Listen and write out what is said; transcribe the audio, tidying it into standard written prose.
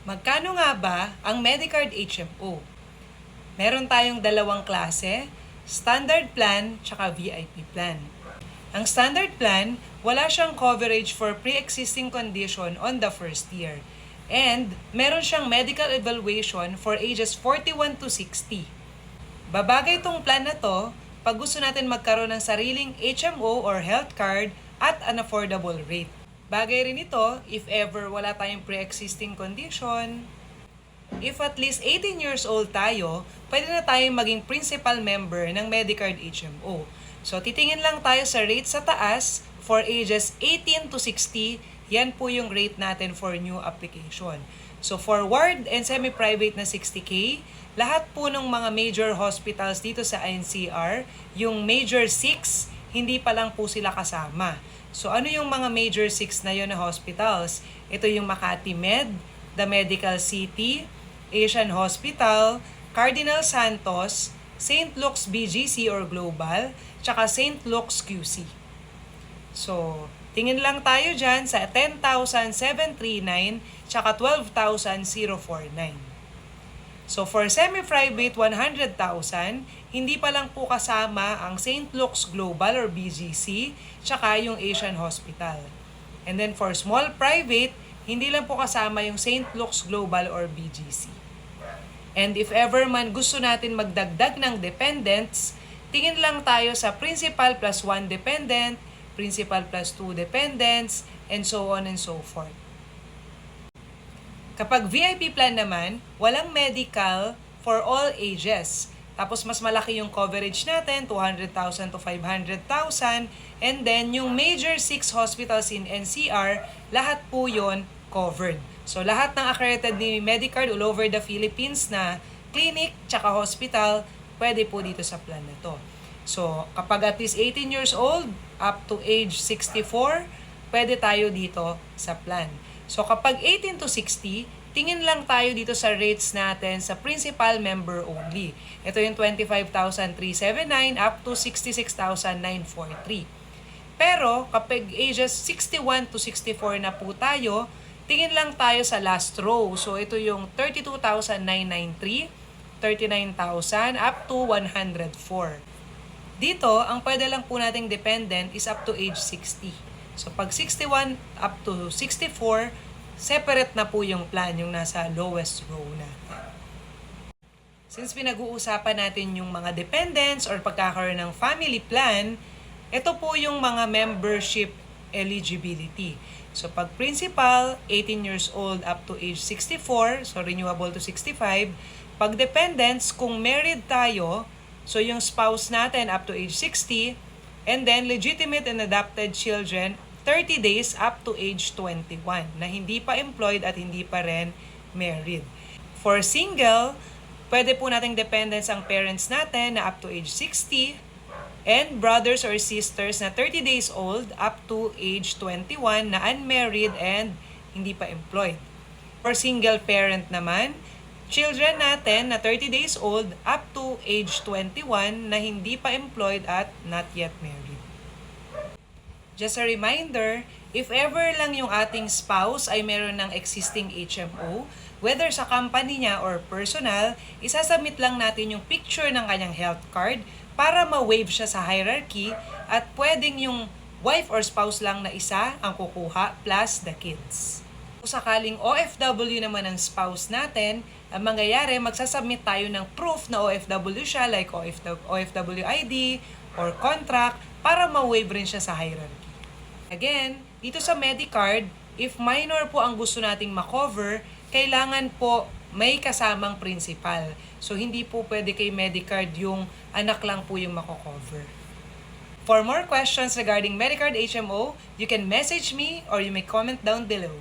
Magkano nga ba ang Medicard HMO? Meron tayong dalawang klase, standard plan tsaka VIP plan. Ang standard plan, wala siyang coverage for pre-existing condition on the first year. And meron siyang medical evaluation for ages 41 to 60. Babagay itong plan na to pag gusto natin magkaroon ng sariling HMO or health card at an affordable rate. Bagay rin ito if ever wala tayong pre-existing condition. If at least 18 years old tayo, pwede na tayong maging principal member ng Medicard HMO. So titingin lang tayo sa rate sa taas for ages 18 to 60, yan po yung rate natin for new application. So for ward and semi-private na 60K, lahat po ng mga major hospitals dito sa NCR, yung major 6, hindi pa lang po sila kasama. So ano yung mga major 6 na yun na hospitals? Ito yung Makati Med, The Medical City, Asian Hospital, Cardinal Santos, St. Luke's BGC or Global, tsaka St. Luke's QC. So, tingin lang tayo dyan sa 10,739 tsaka 12,049. So for semi-private 100,000, hindi pa lang po kasama ang St. Luke's Global or BGC, tsaka yung Asian Hospital. And then for small private, hindi lang po kasama yung St. Luke's Global or BGC. And if ever man gusto natin magdagdag ng dependents, tingin lang tayo sa principal plus 1 dependent, principal plus 2 dependents, and so on and so forth. Kapag VIP plan naman, walang medical for all ages. Tapos mas malaki yung coverage natin, 200,000 to 500,000. And then yung major 6 hospitals in NCR, lahat po yun covered. So lahat ng accredited ni Medicard all over the Philippines na clinic tsaka hospital, pwede po dito sa plan na to. So kapag at least 18 years old, up to age 64, pwede tayo dito sa plan. So kapag 18 to 60, tingin lang tayo dito sa rates natin sa principal member only. Ito yung 25,379 up to 66,943. Pero kapag ages 61 to 64 na po tayo, tingin lang tayo sa last row. So ito yung 32,993, 39,000 up to 104. Dito, ang pwede lang po nating dependent is up to age 60. So pag 61 up to 64, separate na po yung plan, yung nasa lowest row na. Since pinag-uusapan natin yung mga dependents or pagkakaroon ng family plan, ito po yung mga membership eligibility. So pag principal, 18 years old up to age 64, so renewable to 65. Pag dependents, kung married tayo, so yung spouse natin up to age 60, and then legitimate and adopted children, 30 days up to age 21 na hindi pa employed at hindi pa rin married. For single, pwede po nating dependents ang parents natin na up to age 60 and brothers or sisters na 30 days old up to age 21 na unmarried and hindi pa employed. For single parent naman, children natin na 30 days old up to age 21 na hindi pa employed at not yet married. Just a reminder, if ever lang yung ating spouse ay meron ng existing HMO, whether sa company niya or personal, isasubmit lang natin yung picture ng kanyang health card para ma-waive siya sa hierarchy at pwedeng yung wife or spouse lang na isa ang kukuha plus the kids. Kung sakaling OFW naman ang spouse natin, ang mangyayari, magsasubmit tayo ng proof na OFW siya like OFW ID or contract para ma-waive rin siya sa hierarchy. Again, dito sa Medicard, if minor po ang gusto nating makover, kailangan po may kasamang principal. So, hindi po pwede kay Medicard yung anak lang po yung makocover. For more questions regarding Medicard HMO, you can message me or you may comment down below.